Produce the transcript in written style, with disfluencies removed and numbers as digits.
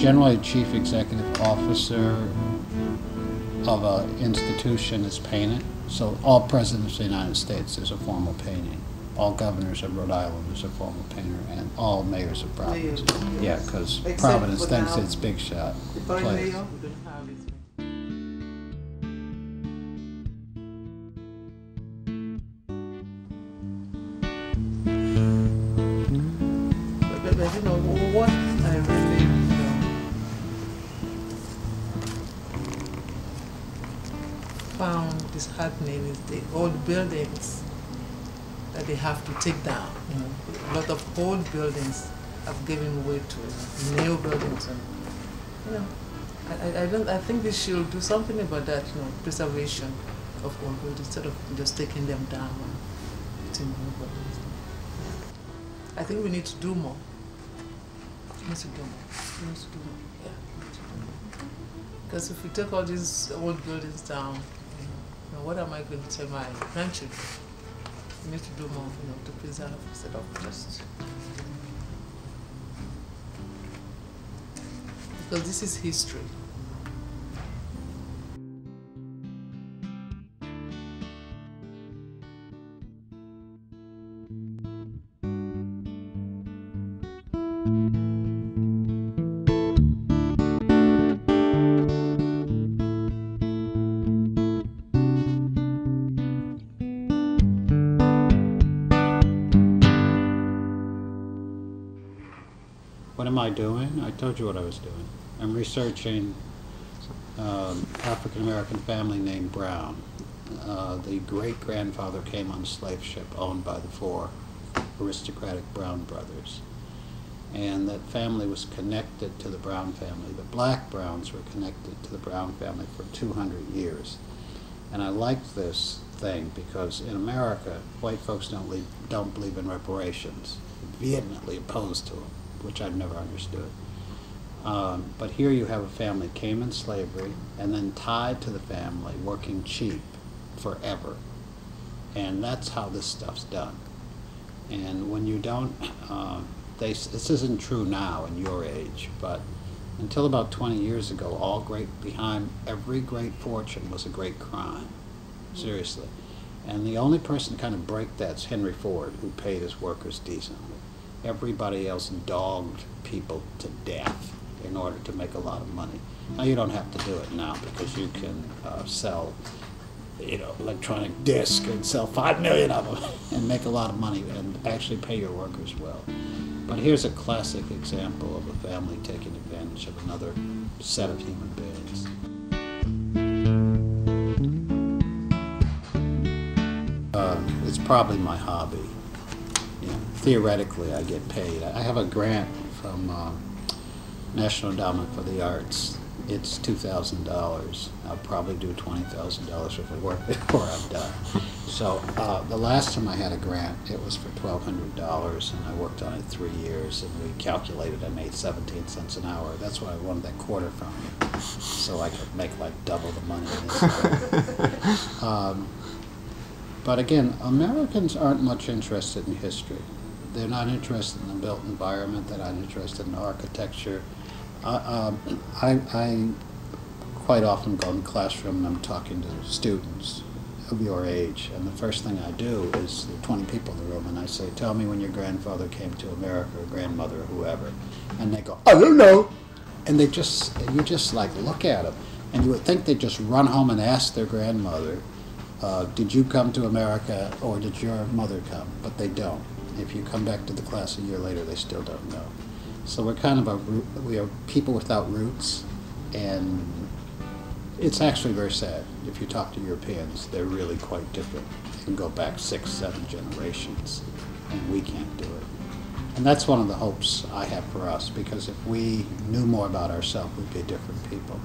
Generally, chief executive officer of an institution is painted. So all presidents of the United States, there's a formal painting. All governors of Rhode Island, there's a formal painter, and all mayors of Providence. Yeah, because Providence thinks it's big shot place. But you know, what I really, found disheartening is the old buildings that they have to take down. You know, a lot of old buildings have given way to new buildings, and you know, I think they should do something about that. You know, preservation of old buildings instead of just taking them down and putting new buildings. I think we need to do more. We need to do more. We need to do more. Yeah, we need to do more. Because if we take all these old buildings down, you know, what am I going to tell my grandchildren? We need to do more, you know, to preserve instead of just. Because this is history. What am I doing? I told you what I was doing. I'm researching African-American family named Brown. The great-grandfather came on a slave ship owned by the 4 aristocratic Brown brothers. And that family was connected to the Brown family. The black Browns were connected to the Brown family for 200 years. And I liked this thing because in America, white folks don't believe in reparations, vehemently opposed to them, which I've never understood. But here you have a family that came in slavery and then tied to the family, working cheap forever. And that's how this stuff's done. And when you don't, this isn't true now in your age, but until about 20 years ago, behind every great fortune was a great crime, seriously. And the only person to kind of break that's Henry Ford, who paid his workers decently. Everybody else dogged people to death in order to make a lot of money. Now you don't have to do it now because you can sell, you know, electronic discs and sell 5 million of them and make a lot of money and actually pay your workers well. But here's a classic example of a family taking advantage of another set of human beings. It's probably my hobby. Theoretically, I get paid. I have a grant from National Endowment for the Arts. It's $2,000. I'll probably do $20,000 worth of work before I'm done. So the last time I had a grant, it was for $1,200, and I worked on it 3 years, and we calculated I made 17 cents an hour. That's why I wanted that quarter from you, so I could make like double the money in this. But again, Americans aren't much interested in history. They're not interested in the built environment. They're not interested in architecture. I quite often go in the classroom and I'm talking to students of your age, and the first thing I do is there are 20 people in the room, and I say, tell me when your grandfather came to America, or grandmother, or whoever. And they go, I don't know. And you just like look at them, and you would think they'd just run home and ask their grandmother, did you come to America or did your mother come? But they don't. If you come back to the class a year later, they still don't know. So we're kind of we are people without roots, and it's actually very sad. If you talk to Europeans, they're really quite different. You can go back 6, 7 generations, and we can't do it. And that's one of the hopes I have for us, because if we knew more about ourselves, we'd be different people.